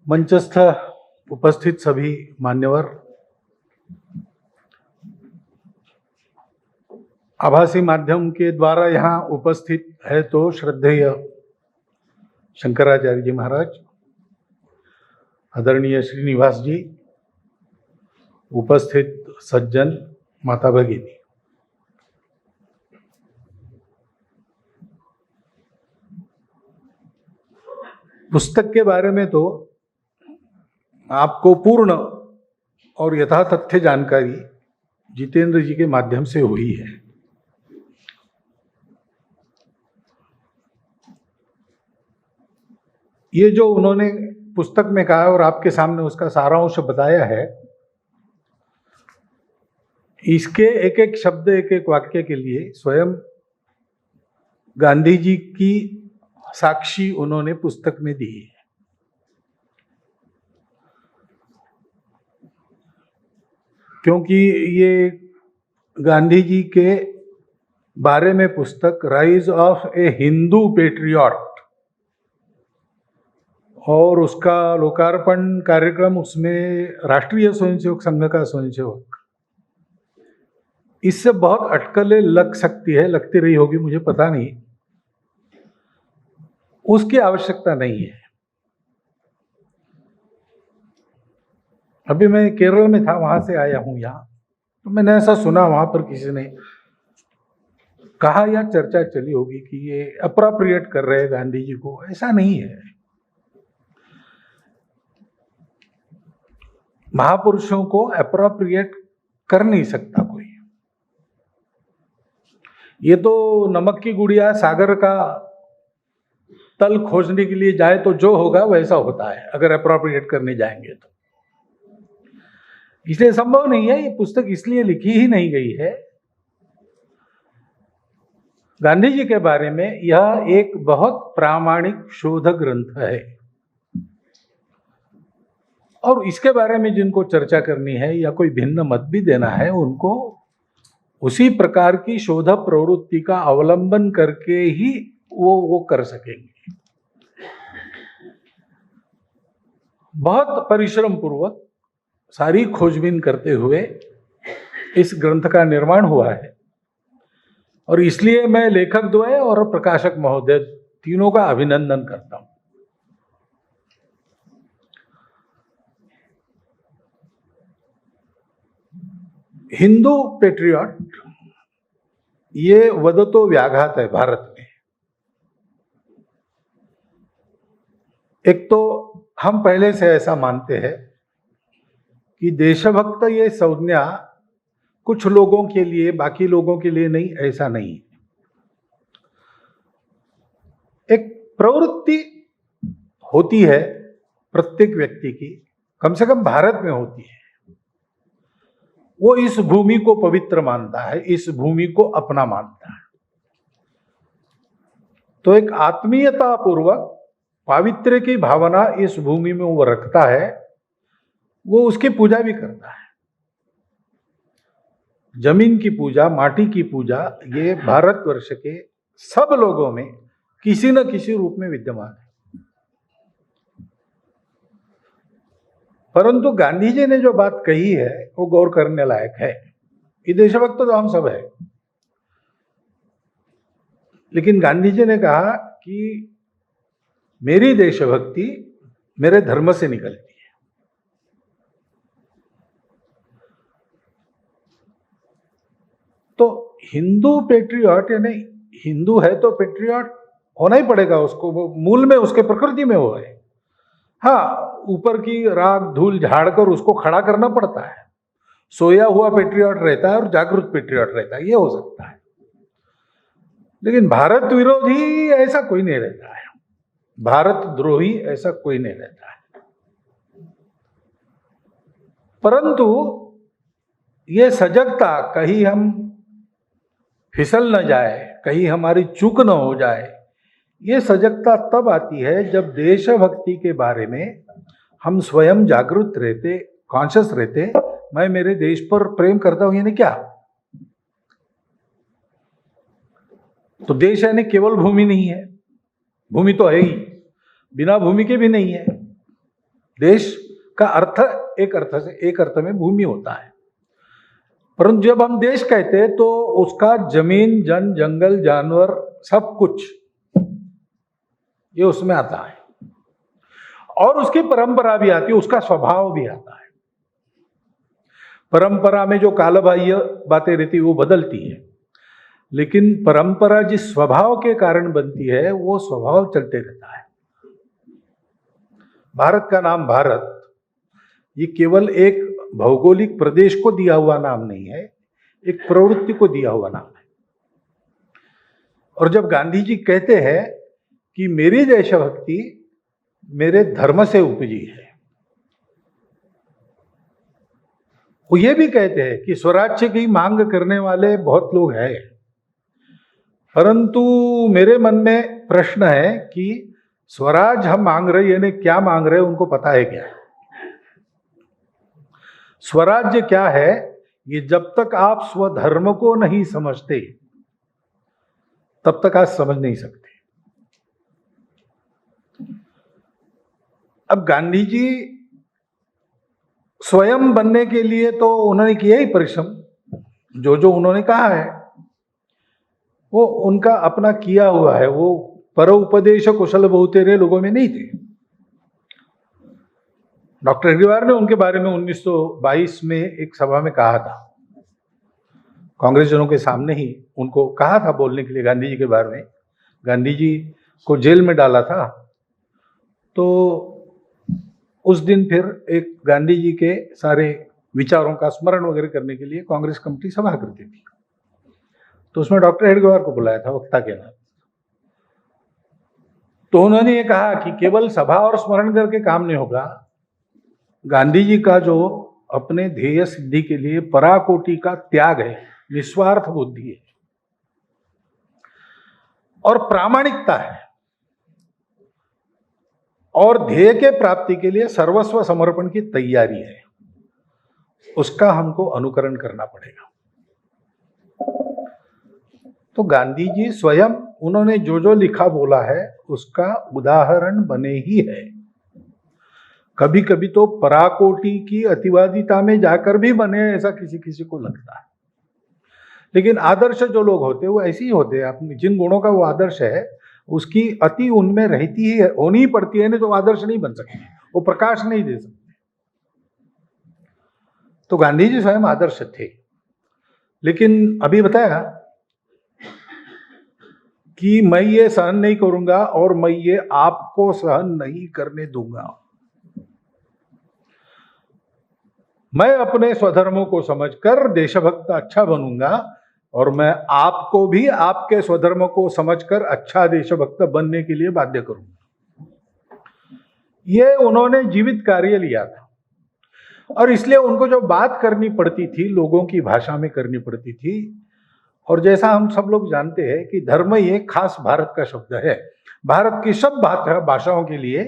मंचस्थ उपस्थित सभी मान्यवर, आभासी माध्यम के द्वारा यहाँ उपस्थित है तो श्रद्धेय शंकराचार्य जी महाराज, आदरणीय श्रीनिवास जी, उपस्थित सज्जन, माता भगिनी, पुस्तक के बारे में तो आपको पूर्ण और यथातथ्य जानकारी जितेंद्र जी के माध्यम से हुई है। ये जो उन्होंने पुस्तक में कहा और आपके सामने उसका सारांश बताया है, इसके एक एक शब्द, एक एक वाक्य के लिए स्वयं गांधी जी की साक्षी उन्होंने पुस्तक में दी है। क्योंकि ये गांधी जी के बारे में पुस्तक rise of A Hindu patriot, और उसका लोकार्पण कार्यक्रम उसमें राष्ट्रीय स्वयंसेवक संघ का स्वयंसेवक, इससे बहुत अटकलें लग सकती है, लगती रही होगी, मुझे पता नहीं, उसकी आवश्यकता नहीं है। अभी मैं केरल में था, वहां से आया हूं यहाँ, तो मैंने ऐसा सुना, वहां पर किसी ने कहा या चर्चा चली होगी कि ये अप्रोप्रिएट कर रहे हैं गांधी जी को। ऐसा नहीं है। महापुरुषों को अप्रोप्रिएट कर नहीं सकता कोई। ये तो नमक की गुड़िया सागर का तल खोजने के लिए जाए तो जो होगा वैसा होता है, अगर अप्रोप्रिएट करने जाएंगे तो। इसलिए संभव नहीं है। ये पुस्तक इसलिए लिखी ही नहीं गई है। गांधी जी के बारे में यह एक बहुत प्रामाणिक शोध ग्रंथ है, और इसके बारे में जिनको चर्चा करनी है या कोई भिन्न मत भी देना है, उनको उसी प्रकार की शोध प्रवृत्ति का अवलंबन करके ही वो कर सकेंगे। बहुत परिश्रम पूर्वक सारी खोजबीन करते हुए इस ग्रंथ का निर्माण हुआ है, और इसलिए मैं लेखक द्वय और प्रकाशक महोदय तीनों का अभिनंदन करता हूं। हिंदू पेट्रियट, ये वदतो व्याघात है भारत में। एक तो हम पहले से ऐसा मानते हैं कि देशभक्त ये संज्ञा कुछ लोगों के लिए, बाकी लोगों के लिए नहीं, ऐसा नहीं। एक प्रवृत्ति होती है प्रत्येक व्यक्ति की, कम से कम भारत में होती है। वो इस भूमि को पवित्र मानता है, इस भूमि को अपना मानता है। तो एक आत्मीयता पूर्वक पावित्र्य की भावना इस भूमि में वो रखता है, वो उसकी पूजा भी करता है। जमीन की पूजा, माटी की पूजा, ये भारतवर्ष के सब लोगों में किसी न किसी रूप में विद्यमान है। परंतु गांधी जी ने जो बात कही है वो गौर करने लायक है। ये देशभक्त तो हम सब है, लेकिन गांधी जी ने कहा कि मेरी देशभक्ति मेरे धर्म से निकलती है। तो हिंदू पेट्रियट, यानी हिंदू है तो पेट्रियट होना ही पड़ेगा उसको, वो मूल में उसके प्रकृति में वो है। हाँ, ऊपर की राख धूल झाड़कर उसको खड़ा करना पड़ता है। सोया हुआ पेट्रियट रहता है और जागृत पेट्रियट रहता है, ये हो सकता है। लेकिन भारत विरोधी ऐसा कोई नहीं रहता है, भारत द्रोही ऐसा कोई नहीं रहता है। परंतु ये सजगता, कहीं हम फिसल न जाए, कहीं हमारी चूक न हो जाए, ये सजगता तब आती है जब देशभक्ति के बारे में हम स्वयं जागरूक रहते, कॉन्शियस रहते। मैं मेरे देश पर प्रेम करता हूं, यानी क्या? तो देश यानी केवल भूमि नहीं है, भूमि तो है ही, बिना भूमि के भी नहीं है। देश का अर्थ एक अर्थ में भूमि होता है, परंतु जब हम देश कहते हैं तो उसका जमीन, जन, जंगल, जानवर, सब कुछ ये उसमें आता है, और उसकी परंपरा भी आती है, उसका स्वभाव भी आता है। परंपरा में जो कालबाह्य बातें रहती है वो बदलती है, लेकिन परंपरा जिस स्वभाव के कारण बनती है वो स्वभाव चलते रहता है। भारत का नाम भारत ये केवल एक भौगोलिक प्रदेश को दिया हुआ नाम नहीं है, एक प्रवृत्ति को दिया हुआ नाम है। और जब गांधी जी कहते हैं कि मेरी देशभक्ति मेरे धर्म से उपजी है, वो ये भी कहते हैं कि स्वराज्य की मांग करने वाले बहुत लोग हैं, परंतु मेरे मन में प्रश्न है कि स्वराज हम मांग रहे, यानी क्या मांग रहे, उनको पता है क्या? स्वराज्य क्या है? ये जब तक आप स्वधर्म को नहीं समझते तब तक आप समझ नहीं सकते। अब गांधी जी स्वयं बनने के लिए तो उन्होंने किया ही परिश्रम, जो उन्होंने कहा है वो उनका अपना किया हुआ है, वो परोपदेश कुशल बहुतेरे लोगों में नहीं थे। डॉक्टर हेडगेवार ने उनके बारे में 1922 में एक सभा में कहा था, कांग्रेस जनों के सामने ही उनको कहा था बोलने के लिए गांधी जी के बारे में। गांधी जी को जेल में डाला था, तो उस दिन फिर एक गांधी जी के सारे विचारों का स्मरण वगैरह करने के लिए कांग्रेस कमेटी सभा करती थी, तो उसमें डॉक्टर हेडगेवार को बुलाया था वक्ता के नाम। तो उन्होंने ये कहा कि केवल सभा और स्मरण करके काम नहीं होगा, गांधी जी का जो अपने ध्येय सिद्धि के लिए पराकोटि का त्याग है, निस्वार्थ बुद्धि है और प्रामाणिकता है, और ध्येय के प्राप्ति के लिए सर्वस्व समर्पण की तैयारी है, उसका हमको अनुकरण करना पड़ेगा। तो गांधी जी स्वयं उन्होंने जो लिखा बोला है उसका उदाहरण बने ही है। कभी कभी तो पराकोटि की अतिवादिता में जाकर भी बने, ऐसा किसी किसी को लगता है, लेकिन आदर्श जो लोग होते हैं वो ऐसे ही होते हैं। अपने जिन गुणों का वो आदर्श है उसकी अति उनमें रहती ही है, होनी ही पड़ती है, नहीं तो आदर्श नहीं बन सकते, वो प्रकाश नहीं दे सकते। तो गांधी जी स्वयं आदर्श थे, लेकिन अभी बताया कि मैं ये सहन नहीं करूंगा और मैं ये आपको सहन नहीं करने दूंगा। मैं अपने स्वधर्मों को समझकर देशभक्त अच्छा बनूंगा और मैं आपको भी आपके स्वधर्म को समझकर अच्छा देशभक्त बनने के लिए बाध्य करूंगा। ये उन्होंने जीवित कार्य लिया था, और इसलिए उनको जो बात करनी पड़ती थी लोगों की भाषा में करनी पड़ती थी। और जैसा हम सब लोग जानते हैं कि धर्म ये खास भारत का शब्द है, भारत की सब भाषाओं के लिए,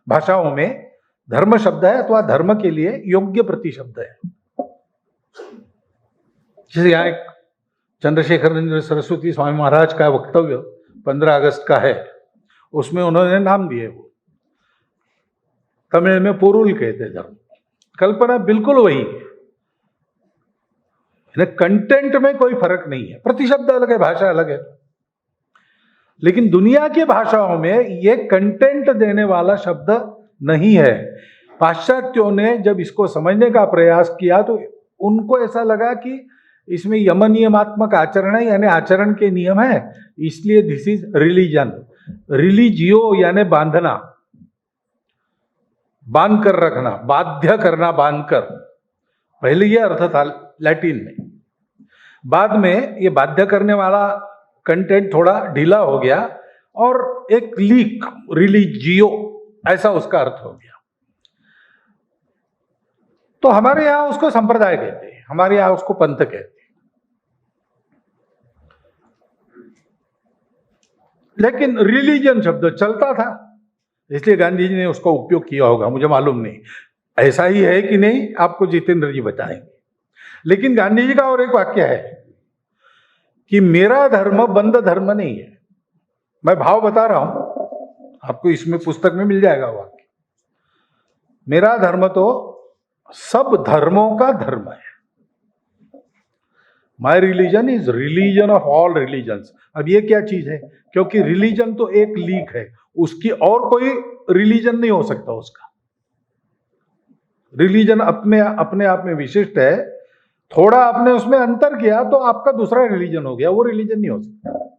भाषाओं में धर्म शब्द है अथवा धर्म के लिए योग्य प्रतिशब्द है। जैसे यहाँ एक चंद्रशेखर सरस्वती स्वामी महाराज का वक्तव्य 15 अगस्त का है, उसमें उन्होंने नाम दिए, वो तमिल में पोरुल कहते धर्म। कल्पना बिल्कुल वही है, कंटेंट में कोई फर्क नहीं है, प्रतिशब्द अलग है, भाषा अलग है, लेकिन दुनिया की भाषाओं में ये कंटेंट देने वाला शब्द नहीं है। पाश्चात्यों ने जब इसको समझने का प्रयास किया तो उनको ऐसा लगा कि इसमें यम नियमात्मक आचरण है, यानी आचरण के नियम है, इसलिए दिस इज रिलीजन। रिलीजियो यानी बांधना, बांध कर रखना, बाध्य करना, बांध कर, पहले ये अर्थ था लैटिन में। बाद में ये बाध्य करने वाला कंटेंट थोड़ा ढीला हो गया और एक लीक, रिलीजियो, ऐसा उसका अर्थ हो गया। तो हमारे यहां उसको संप्रदाय कहते हैं, हमारे यहां उसको पंथ कहते हैं, लेकिन रिलीजन शब्द चलता था, इसलिए गांधी जी ने उसका उपयोग किया होगा, मुझे मालूम नहीं ऐसा ही है कि नहीं, आपको जितेंद्र जी बताएंगे। लेकिन गांधी जी का और एक वाक्य है कि मेरा धर्म बंद धर्म नहीं है। मैं भाव बता रहा हूं, आपको इसमें पुस्तक में मिल जाएगा वाक्य। मेरा धर्म तो सब धर्मों का धर्म है। My religion is religion of all religions. अब ये क्या चीज है? क्योंकि रिलीजन तो एक लीक है, उसकी और कोई रिलीजन नहीं हो सकता। उसका रिलीजन अपने अपने आप में विशिष्ट है। थोड़ा आपने उसमें अंतर किया तो आपका दूसरा रिलीजन हो गया, वो रिलीजन नहीं हो सकता।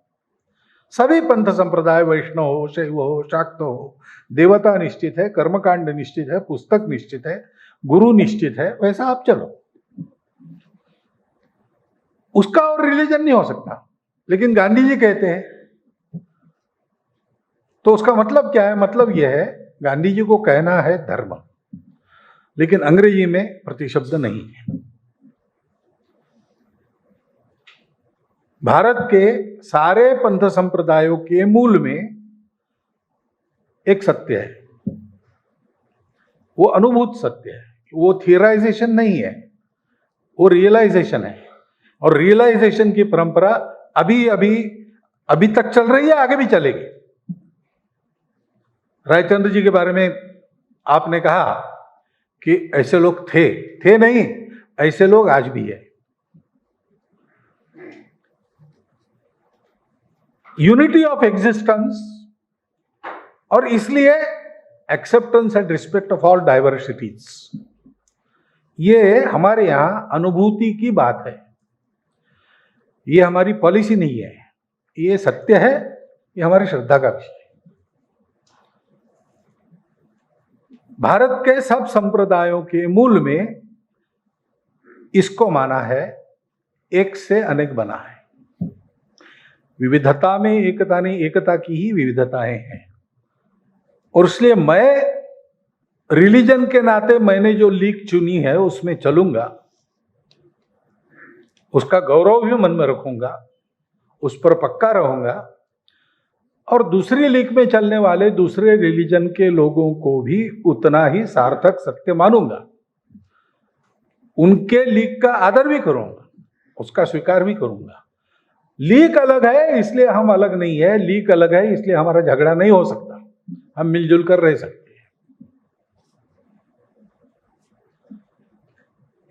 सभी पंथ संप्रदाय, वैष्णव हो, शैव हो, शाक्त हो, देवता निश्चित है, कर्मकांड निश्चित है, पुस्तक निश्चित है, गुरु निश्चित है, वैसा आप चलो। उसका और रिलीजन नहीं हो सकता। लेकिन गांधी जी कहते हैं तो उसका मतलब क्या है? मतलब यह है, गांधी जी को कहना है धर्म, लेकिन अंग्रेजी में प्रतिशब्द नहीं है। भारत के सारे पंथ संप्रदायों के मूल में एक सत्य है, वो अनुभूत सत्य है, वो थियराइजेशन नहीं है, वो रियलाइजेशन है। और रियलाइजेशन की परंपरा अभी तक चल रही है, आगे भी चलेगी। रायचंद्र जी के बारे में आपने कहा कि ऐसे लोग थे नहीं, ऐसे लोग आज भी है। यूनिटी ऑफ एग्जिस्टेंस, और इसलिए acceptance and respect of all diversities, ये हमारे यहां अनुभूति की बात है। ये हमारी पॉलिसी नहीं है, ये सत्य है, ये हमारी श्रद्धा का विषय है। भारत के सब संप्रदायों के मूल में इसको माना है, एक से अनेक बना है। विविधता में एकता नहीं, एकता की ही विविधताएं हैं। और इसलिए मैं रिलीजन के नाते मैंने जो लीग चुनी है उसमें चलूंगा, उसका गौरव भी मन में रखूंगा, उस पर पक्का रहूंगा, और दूसरी लीग में चलने वाले दूसरे रिलीजन के लोगों को भी उतना ही सार्थक सत्य मानूंगा। उनके लीग का आदर भी करूंगा, उसका स्वीकार भी करूंगा। लीग अलग है इसलिए हम अलग नहीं है, लीग अलग है इसलिए हमारा झगड़ा नहीं हो सकता, हम मिलजुल कर रह सकते हैं।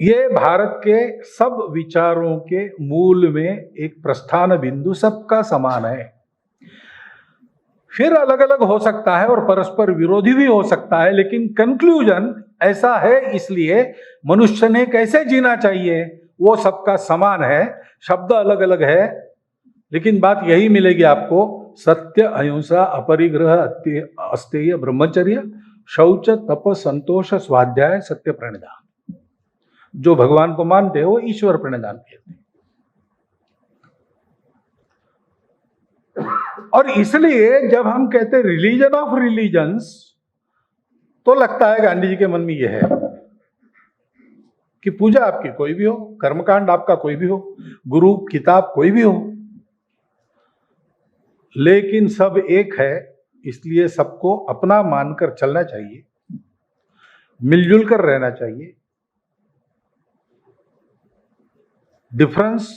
ये भारत के सब विचारों के मूल में एक प्रस्थान बिंदु सबका समान है। फिर अलग अलग हो सकता है और परस्पर विरोधी भी हो सकता है, लेकिन कंक्लूजन ऐसा है। इसलिए मनुष्य ने कैसे जीना चाहिए वो सबका समान है। शब्द अलग अलग है, लेकिन बात यही मिलेगी आपको, सत्य, अहिंसा, अपरिग्रह, अस्तेय, ब्रह्मचर्य, शौच, तप, संतोष, स्वाध्याय, सत्य, प्रणिधान। जो भगवान को मानते हैं वो ईश्वर प्रणिधान कहते हैं। और इसलिए जब हम कहते हैं रिलीजन ऑफ रिलीजन्स, तो लगता है गांधी जी के मन में यह है कि पूजा आपकी कोई भी हो, कर्मकांड आपका कोई भी हो, गुरु किताब कोई भी हो, लेकिन सब एक है, इसलिए सबको अपना मानकर चलना चाहिए, मिलजुल कर रहना चाहिए। Difference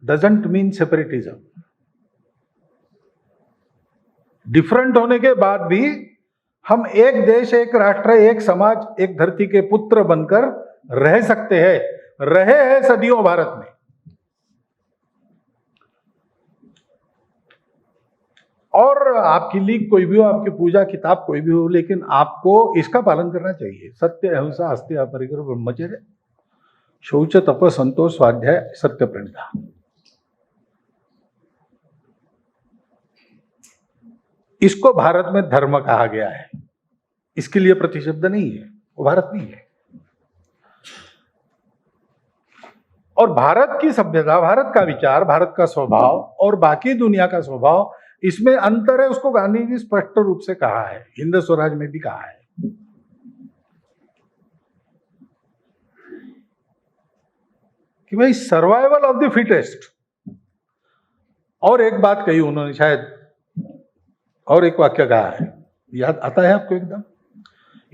doesn't mean separatism. Different होने के बाद भी हम एक देश, एक राष्ट्र, एक समाज, एक धरती के पुत्र बनकर रह सकते हैं, रहे हैं सदियों भारत में। और आपकी लीग कोई भी हो, आपकी पूजा किताब कोई भी हो, लेकिन आपको इसका पालन करना चाहिए। सत्य, अहिंसा, अस्तेय, अपरिग्रह, ब्रह्मचर्य, शौच, तप, संतोष, स्वाध्याय, सत्य, प्रणिधान। इसको भारत में धर्म कहा गया है। इसके लिए प्रतिशब्द नहीं है, वो भारत नहीं है। और भारत की सभ्यता, भारत का विचार, भारत का स्वभाव और बाकी दुनिया का स्वभाव, इसमें अंतर है। उसको गांधी जी स्पष्ट रूप से कहा है, हिंद स्वराज में भी कहा है कि भाई सर्वाइवल ऑफ द फिटेस्ट। और एक बात कही उन्होंने, शायद और एक वाक्य कहा है, याद आता है आपको एकदम?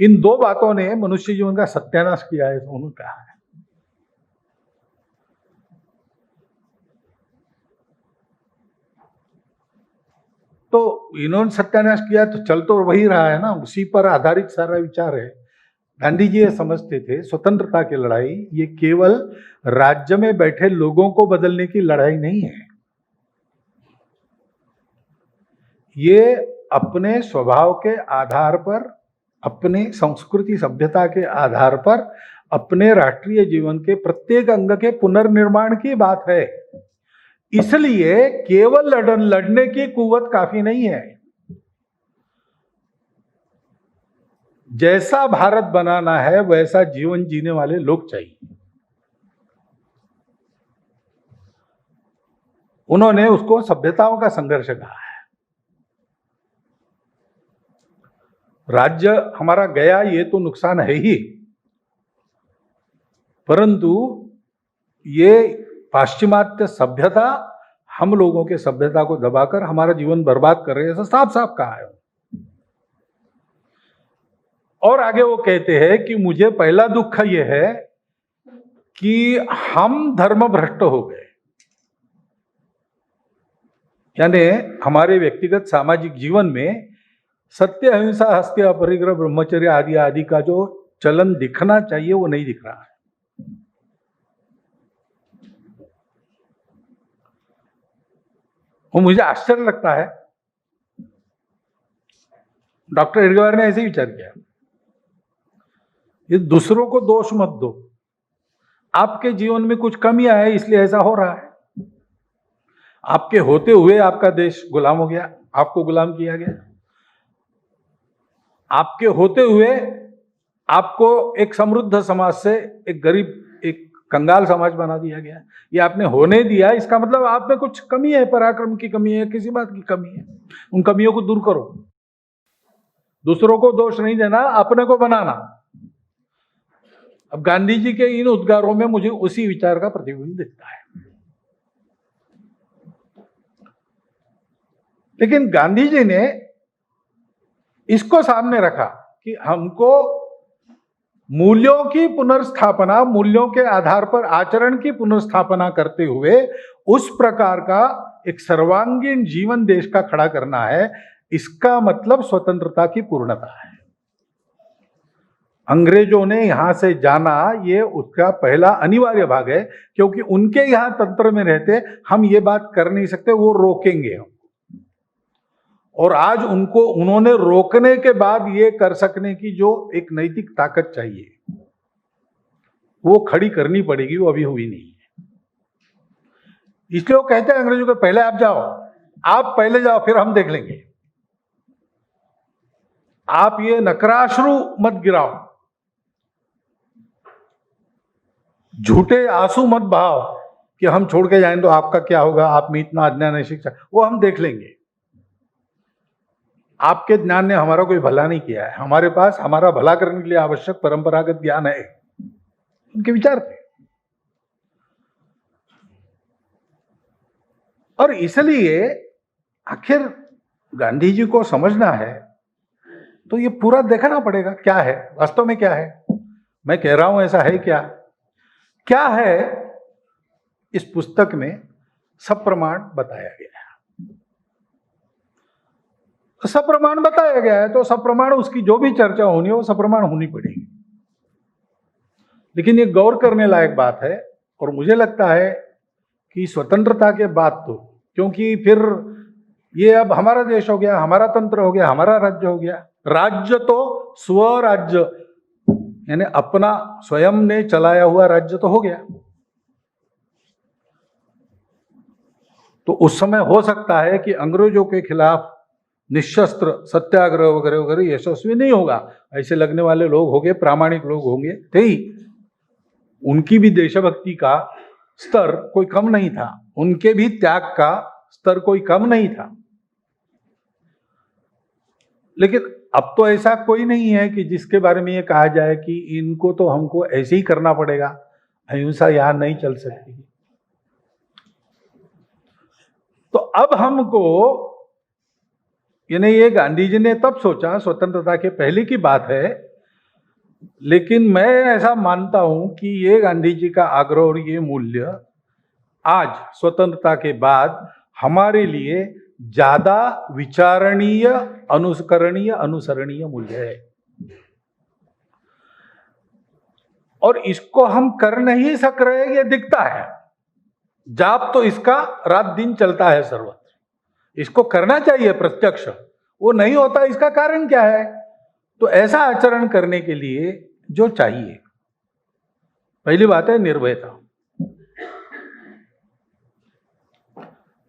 इन दो बातों ने मनुष्य जीवन का सत्यानाश किया है, उन्होंने कहा है। तो इन्होंने सत्यानाश किया तो चल तो वही रहा है ना, उसी पर आधारित सारा विचार है। गांधी जी ये समझते थे स्वतंत्रता की लड़ाई ये केवल राज्य में बैठे लोगों को बदलने की लड़ाई नहीं है, ये अपने स्वभाव के आधार पर, अपने संस्कृति सभ्यता के आधार पर, अपने राष्ट्रीय जीवन के प्रत्येक अंग के पुनर्निर्माण की बात है। इसलिए केवल लड़ने की कुव्वत काफी नहीं है। जैसा भारत बनाना है वैसा जीवन जीने वाले लोग चाहिए। उन्होंने उसको सभ्यताओं का संघर्ष कहा है। राज्य हमारा गया ये तो नुकसान है ही, परंतु ये पाश्चिमात्य सभ्यता हम लोगों के सभ्यता को दबाकर हमारा जीवन बर्बाद कर रही है, ऐसा साफ साफ कहा है। और आगे वो कहते हैं कि मुझे पहला दुख ये है कि हम धर्म भ्रष्ट हो गए, यानी हमारे व्यक्तिगत सामाजिक जीवन में सत्य अहिंसा हस्त्य अपरिग्रह ब्रह्मचर्य आदि आदि का जो चलन दिखना चाहिए वो नहीं दिख रहा है। वो मुझे आश्चर्य लगता है। डॉक्टर एडगर ने ऐसे ही विचार किया, ये दूसरों को दोष मत दो, आपके जीवन में कुछ कमियां है इसलिए ऐसा हो रहा है। आपके होते हुए आपका देश गुलाम हो गया, आपको गुलाम किया गया। आपके होते हुए आपको एक समृद्ध समाज से एक गरीब, एक कंगाल समाज बना दिया गया। ये आपने होने दिया, इसका मतलब आप में कुछ कमी है, पराक्रम की कमी है, किसी बात की कमी है। उन कमियों को दूर करो। दूसरों को दोष नहीं देना, अपने को बनाना। अब गांधी जी के इन उद्गारों में मुझे उसी विचार का प्रतिबिंब दिखता है। लेकिन गांधी जी ने इसको सामने रखा कि हमको मूल्यों की पुनर्स्थापना, मूल्यों के आधार पर आचरण की पुनर्स्थापना करते हुए उस प्रकार का एक सर्वांगीण जीवन देश का खड़ा करना है। इसका मतलब स्वतंत्रता की पूर्णता है। अंग्रेजों ने यहां से जाना, ये उसका पहला अनिवार्य भाग है, क्योंकि उनके यहां तंत्र में रहते हम ये बात कर नहीं सकते, वो रोकेंगे हम। और आज उन्होंने रोकने के बाद ये कर सकने की जो एक नैतिक ताकत चाहिए वो खड़ी करनी पड़ेगी, वो अभी हुई नहीं है। इसलिए वो कहते हैं अंग्रेजों को, पहले आप जाओ, आप पहले जाओ, फिर हम देख लेंगे। आप ये नकराश्रु मत गिराओ, झूठे आंसू मत बहाओ कि हम छोड़ के जाएं तो आपका क्या होगा, आप में इतना अज्ञान है, शिक्षा, वो हम देख लेंगे। आपके ज्ञान ने हमारा कोई भला नहीं किया है, हमारे पास हमारा भला करने के लिए आवश्यक परंपरागत ज्ञान है। उनके विचार थे। और इसलिए आखिर गांधी जी को समझना है तो ये पूरा देखना पड़ेगा, क्या है वास्तव में, क्या है। मैं कह रहा हूं ऐसा है क्या है इस पुस्तक में सप्रमाण बताया गया है। सप्रमाण बताया गया है तो सप्रमाण, उसकी जो भी चर्चा होनी है वो सप्रमाण होनी पड़ेगी। लेकिन ये गौर करने लायक बात है। और मुझे लगता है कि स्वतंत्रता के बाद तो, क्योंकि फिर ये अब हमारा देश हो गया, हमारा तंत्र हो गया, हमारा राज्य हो गया। राज्य तो स्वराज्य, यानी अपना स्वयं ने चलाया हुआ राज्य तो हो गया। तो उस समय हो सकता है कि अंग्रेजों के खिलाफ निशस्त्र सत्याग्रह वगैरह वगैरह यशस्वी नहीं होगा। ऐसे लगने वाले लोग होंगे, प्रामाणिक लोग होंगे, थे ही। उनकी भी देशभक्ति का स्तर कोई कम नहीं था, उनके भी त्याग का स्तर कोई कम नहीं था। लेकिन अब तो ऐसा कोई नहीं है कि जिसके बारे में ये कहा जाए कि इनको तो हमको ऐसे ही करना पड़ेगा, अहिंसा यहां नहीं चल सकती। तो अब हमको, यानी ये गांधी जी ने तब सोचा, स्वतंत्रता के पहले की बात है। लेकिन मैं ऐसा मानता हूं कि ये गांधी जी का आग्रह और ये मूल्य आज स्वतंत्रता के बाद हमारे लिए ज्यादा विचारणीय, अनुकरणीय, अनुसरणीय मूल्य है। और इसको हम कर नहीं सक रहे, ये दिखता है। जाप तो इसका रात दिन चलता है सर्वत्र। इसको करना चाहिए प्रत्यक्ष, वो नहीं होता। इसका कारण क्या है? तो ऐसा आचरण करने के लिए जो चाहिए, पहली बात है निर्भयता।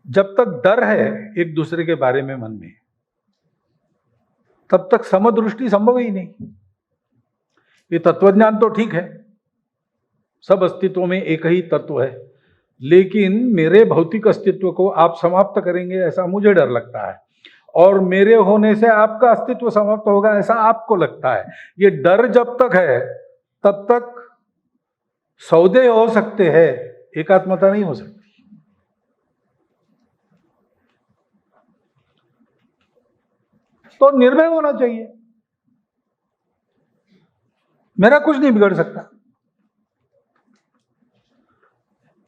जब तक डर है एक दूसरे के बारे में मन में, तब तक समदृष्टि संभव ही नहीं। ये तत्वज्ञान तो ठीक है, सब अस्तित्व में एक ही तत्व है, लेकिन मेरे भौतिक अस्तित्व को आप समाप्त करेंगे ऐसा मुझे डर लगता है, और मेरे होने से आपका अस्तित्व समाप्त होगा ऐसा आपको लगता है। ये डर जब तक है तब तक सौदे हो सकते हैं, एकात्मता नहीं हो सकती। तो निर्भय होना चाहिए, मेरा कुछ नहीं बिगड़ सकता।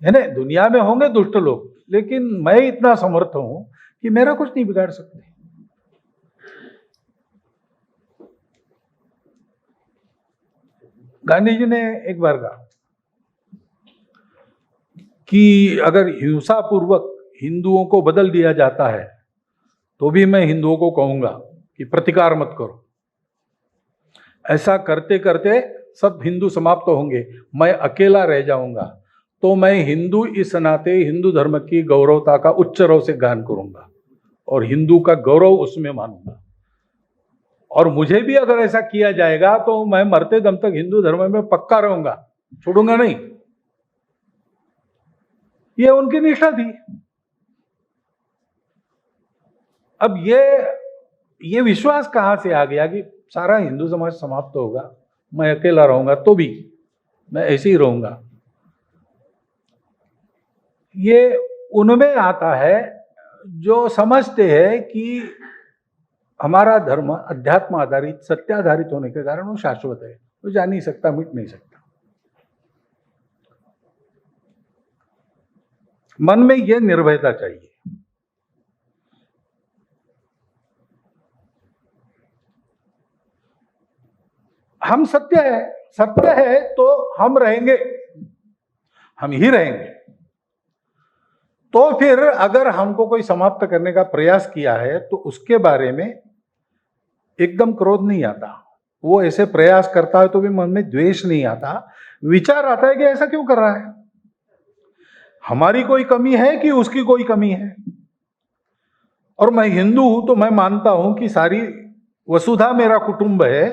है ना, दुनिया में होंगे दुष्ट लोग, लेकिन मैं इतना समर्थ हूं कि मेरा कुछ नहीं बिगाड़ सकते। गांधी जी ने एक बार कहा कि अगर हिंसा पूर्वक हिंदुओं को बदल दिया जाता है तो भी मैं हिंदुओं को कहूंगा कि प्रतिकार मत करो। ऐसा करते करते सब हिंदू समाप्त होंगे, मैं अकेला रह जाऊंगा, तो मैं हिंदू इस नाते हिंदू धर्म की गौरवता का उच्च रव से गान करूंगा और हिंदू का गौरव उसमें मानूंगा। और मुझे भी अगर ऐसा किया जाएगा तो मैं मरते दम तक हिंदू धर्म में पक्का रहूंगा, छोड़ूंगा नहीं। ये उनकी निष्ठा थी। अब ये विश्वास कहां से आ गया कि सारा हिंदू समाज समाप्त होगा, मैं अकेला रहूंगा तो भी मैं ऐसे ही रहूंगा? ये उनमें आता है जो समझते हैं कि हमारा धर्म अध्यात्म आधारित, सत्य आधारित होने के कारण वो शाश्वत है, वो जा नहीं सकता, मिट नहीं सकता। मन में ये निर्भयता चाहिए। हम सत्य है तो हम रहेंगे, हम ही रहेंगे। तो फिर अगर हमको कोई समाप्त करने का प्रयास किया है तो उसके बारे में एकदम क्रोध नहीं आता। वो ऐसे प्रयास करता है तो भी मन में द्वेष नहीं आता, विचार आता है कि ऐसा क्यों कर रहा है, हमारी कोई कमी है कि उसकी कोई कमी है। और मैं हिंदू हूं तो मैं मानता हूं कि सारी वसुधा मेरा कुटुंब है,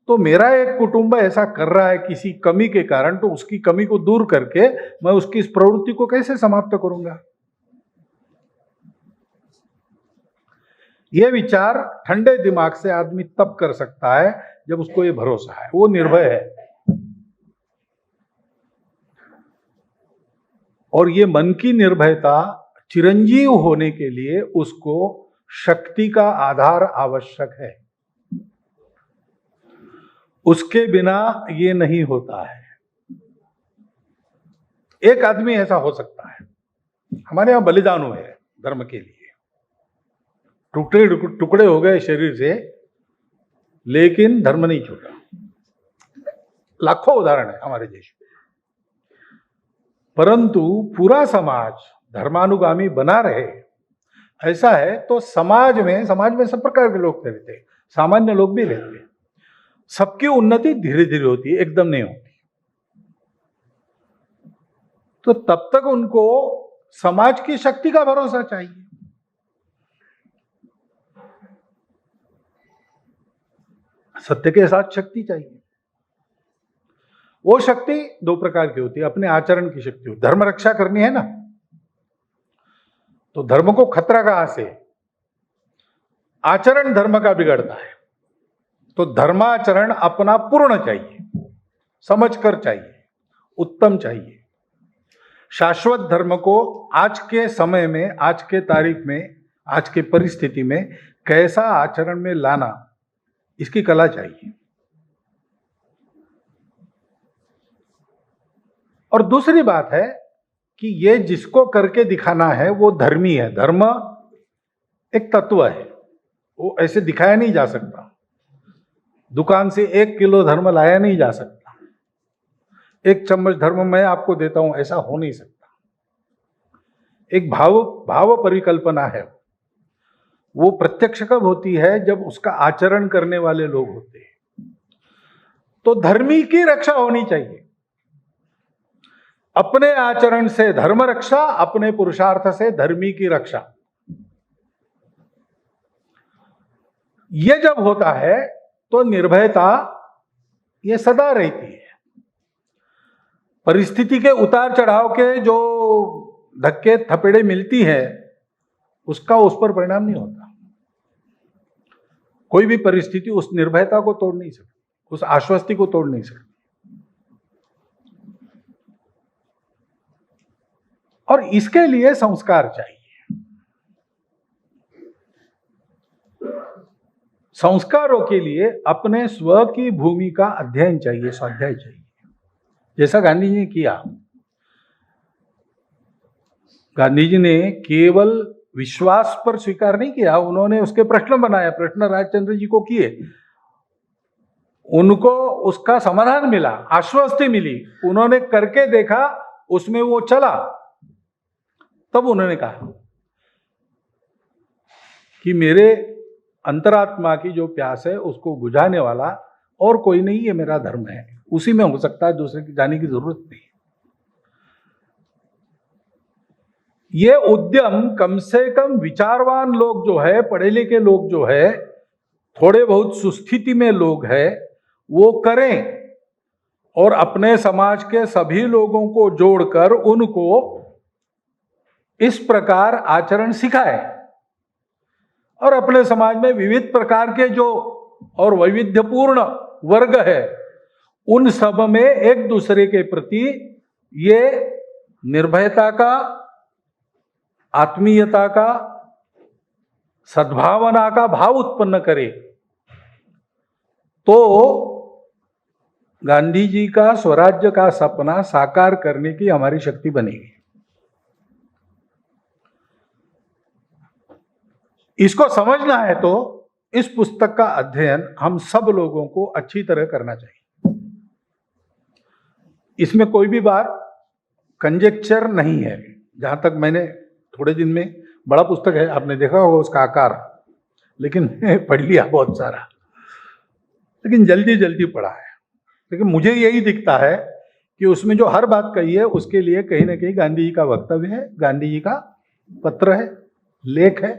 तो मेरा एक कुटुंब ऐसा कर रहा है किसी कमी के कारण, तो उसकी कमी को दूर करके मैं उसकी इस प्रवृत्ति को कैसे समाप्त करूंगा। यह विचार ठंडे दिमाग से आदमी तब कर सकता है जब उसको ये भरोसा है, वो निर्भय है। और ये मन की निर्भयता चिरंजीव होने के लिए उसको शक्ति का आधार आवश्यक है, उसके बिना ये नहीं होता है। एक आदमी ऐसा हो सकता है, हमारे यहां बलिदान हुए हैं धर्म के लिए, टुकड़े हो गए शरीर से, लेकिन धर्म नहीं छूटा। लाखों उदाहरण है हमारे देश में। परंतु पूरा समाज धर्मानुगामी बना रहे ऐसा है तो समाज में सब प्रकार के लोग रहते हैं, सामान्य लोग भी रहते हैं। सबकी उन्नति धीरे धीरे होती है, एकदम नहीं होती। तो तब तक उनको समाज की शक्ति का भरोसा चाहिए। सत्य के साथ शक्ति चाहिए। वो शक्ति दो प्रकार की होती है। अपने आचरण की शक्ति होती है, धर्म रक्षा करनी है ना, तो धर्म को खतरा कहां से? आचरण धर्म का बिगड़ता है। तो धर्माचरण अपना पूर्ण चाहिए, समझकर चाहिए, उत्तम चाहिए। शाश्वत धर्म को आज के समय में, आज के तारीख में, आज के परिस्थिति में कैसा आचरण में लाना, इसकी कला चाहिए। और दूसरी बात है कि ये जिसको करके दिखाना है वो धर्मी है। धर्म एक तत्व है, वो ऐसे दिखाया नहीं जा सकता। दुकान से 1 किलो धर्म लाया नहीं जा सकता। 1 चम्मच धर्म मैं आपको देता हूं, ऐसा हो नहीं सकता। एक भाव परिकल्पना है, वो प्रत्यक्ष कब होती है? जब उसका आचरण करने वाले लोग होते हैं। तो धर्मी की रक्षा होनी चाहिए। अपने आचरण से धर्म रक्षा, अपने पुरुषार्थ से धर्मी की रक्षा। ये जब होता है तो निर्भयता ये सदा रहती है। परिस्थिति के उतार चढ़ाव के जो धक्के थपेड़े मिलती है, उसका उस पर परिणाम नहीं होता। कोई भी परिस्थिति उस निर्भयता को तोड़ नहीं सकती, उस आश्वस्ति को तोड़ नहीं सकती। और इसके लिए संस्कार चाहिए। संस्कारों के लिए अपने स्व की भूमि का अध्ययन चाहिए, स्वाध्याय चाहिए, जैसा गांधी जी ने किया। गांधी जी ने केवल विश्वास पर स्वीकार नहीं किया, उन्होंने उसके प्रश्न बनाए, प्रश्न राजचंद्र जी को किए, उनको उसका समाधान मिला, आश्वस्ति मिली, उन्होंने करके देखा, उसमें वो चला। तब उन्होंने कहा कि मेरे अंतरात्मा की जो प्यास है उसको बुझाने वाला और कोई नहीं, ये मेरा धर्म है, उसी में हो सकता है, दूसरे की जाने की जरूरत नहीं। ये उद्यम कम से कम विचारवान लोग जो है, पढ़े लिखे लोग जो है, थोड़े बहुत सुस्थिति में लोग हैं, वो करें और अपने समाज के सभी लोगों को जोड़कर उनको इस प्रकार आचरण सिखाए। और अपने समाज में विविध प्रकार के जो और वैविध्यपूर्ण वर्ग है, उन सब में एक दूसरे के प्रति ये निर्भयता का, आत्मीयता का, सद्भावना का भाव उत्पन्न करे, तो गांधी जी का स्वराज्य का सपना साकार करने की हमारी शक्ति बनेगी। इसको समझना है तो इस पुस्तक का अध्ययन हम सब लोगों को अच्छी तरह करना चाहिए। इसमें कोई भी बात कंजेक्चर नहीं है। जहां तक मैंने थोड़े दिन में, बड़ा पुस्तक है, आपने देखा होगा उसका आकार, लेकिन पढ़ लिया बहुत सारा, लेकिन जल्दी जल्दी पढ़ा है। लेकिन मुझे यही दिखता है कि उसमें जो हर बात कही है उसके लिए कहीं ना कहीं गांधी जी का वक्तव्य है, गांधी जी का पत्र है, लेख है,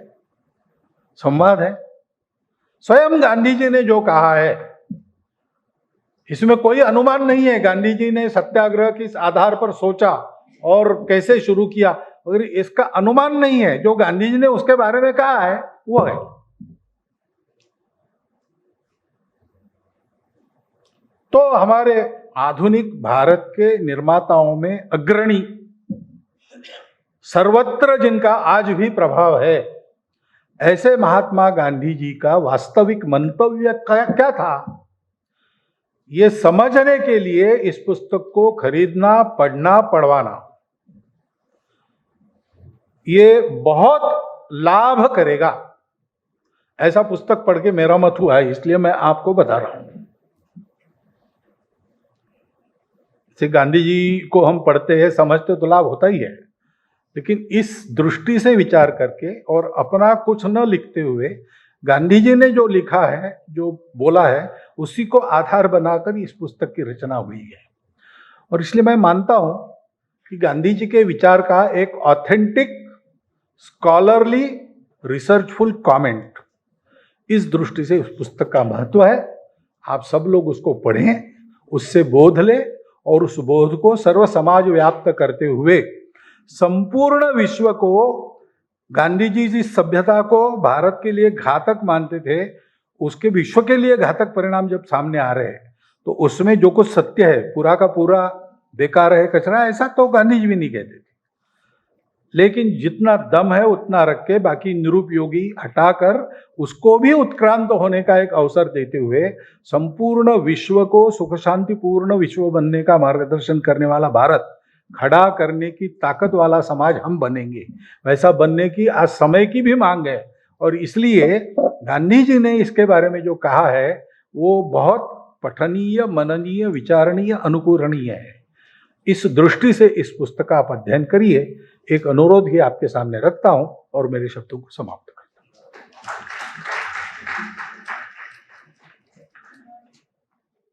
संवाद है। स्वयं गांधी जी ने जो कहा है, इसमें कोई अनुमान नहीं है गांधी जी ने सत्याग्रह किस आधार पर सोचा और कैसे शुरू किया, अगर इसका अनुमान नहीं है। जो गांधी जी ने उसके बारे में कहा है वो है। तो हमारे आधुनिक भारत के निर्माताओं में अग्रणी, सर्वत्र जिनका आज भी प्रभाव है, ऐसे महात्मा गांधी जी का वास्तविक मंतव्य क्या था, ये समझने के लिए इस पुस्तक को खरीदना, पढ़ना, पढ़वाना ये बहुत लाभ करेगा। ऐसा पुस्तक पढ़ के मेरा मत हुआ है, इसलिए मैं आपको बता रहा हूं। गांधी जी को हम पढ़ते हैं, समझते तो लाभ होता ही है, लेकिन इस दृष्टि से विचार करके और अपना कुछ न लिखते हुए, गांधी जी ने जो लिखा है, जो बोला है, उसी को आधार बनाकर इस पुस्तक की रचना हुई है। और इसलिए मैं मानता हूं कि गांधी जी के विचार का एक ऑथेंटिक, स्कॉलरली, रिसर्चफुल कमेंट, इस दृष्टि से उस पुस्तक का महत्व है। आप सब लोग उसको पढ़ें, उससे बोध लें और उस बोध को सर्व समाज व्याप्त करते हुए संपूर्ण विश्व को, गांधी जी जिस सभ्यता को भारत के लिए घातक मानते थे, उसके विश्व के लिए घातक परिणाम जब सामने आ रहे हैं, तो उसमें जो कुछ सत्य है पूरा का पूरा बेकार है, कचरा, ऐसा तो गांधी जी भी नहीं कहते थे। लेकिन जितना दम है उतना रख के बाकी निरुपयोगी हटाकर उसको भी उत्क्रांत होने का एक अवसर देते हुए संपूर्ण विश्व को सुख शांतिपूर्ण विश्व बनने का मार्गदर्शन करने वाला भारत खड़ा करने की ताकत वाला समाज हम बनेंगे। वैसा बनने की आज समय की भी मांग है और इसलिए गांधी जी ने इसके बारे में जो कहा है वो बहुत पठनीय, मननीय, विचारणीय, अनुकरणीय है। इस दृष्टि से इस पुस्तक का आप अध्ययन करिए। एक अनुरोध ही आपके सामने रखता हूं और मेरे शब्दों को समाप्त